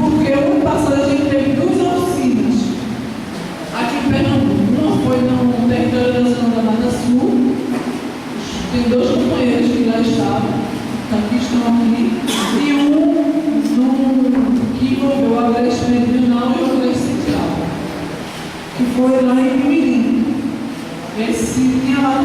Porque o ano passado a gente teve duas oficinas aqui em Pernambuco. Uma foi no território nacional da Mata Sul. Tem dois companheiros que lá estavam, que estão aqui, e que envolveu o Agreste Meridional e o Agreste Central, que foi lá em Mirim. Esse tinha lá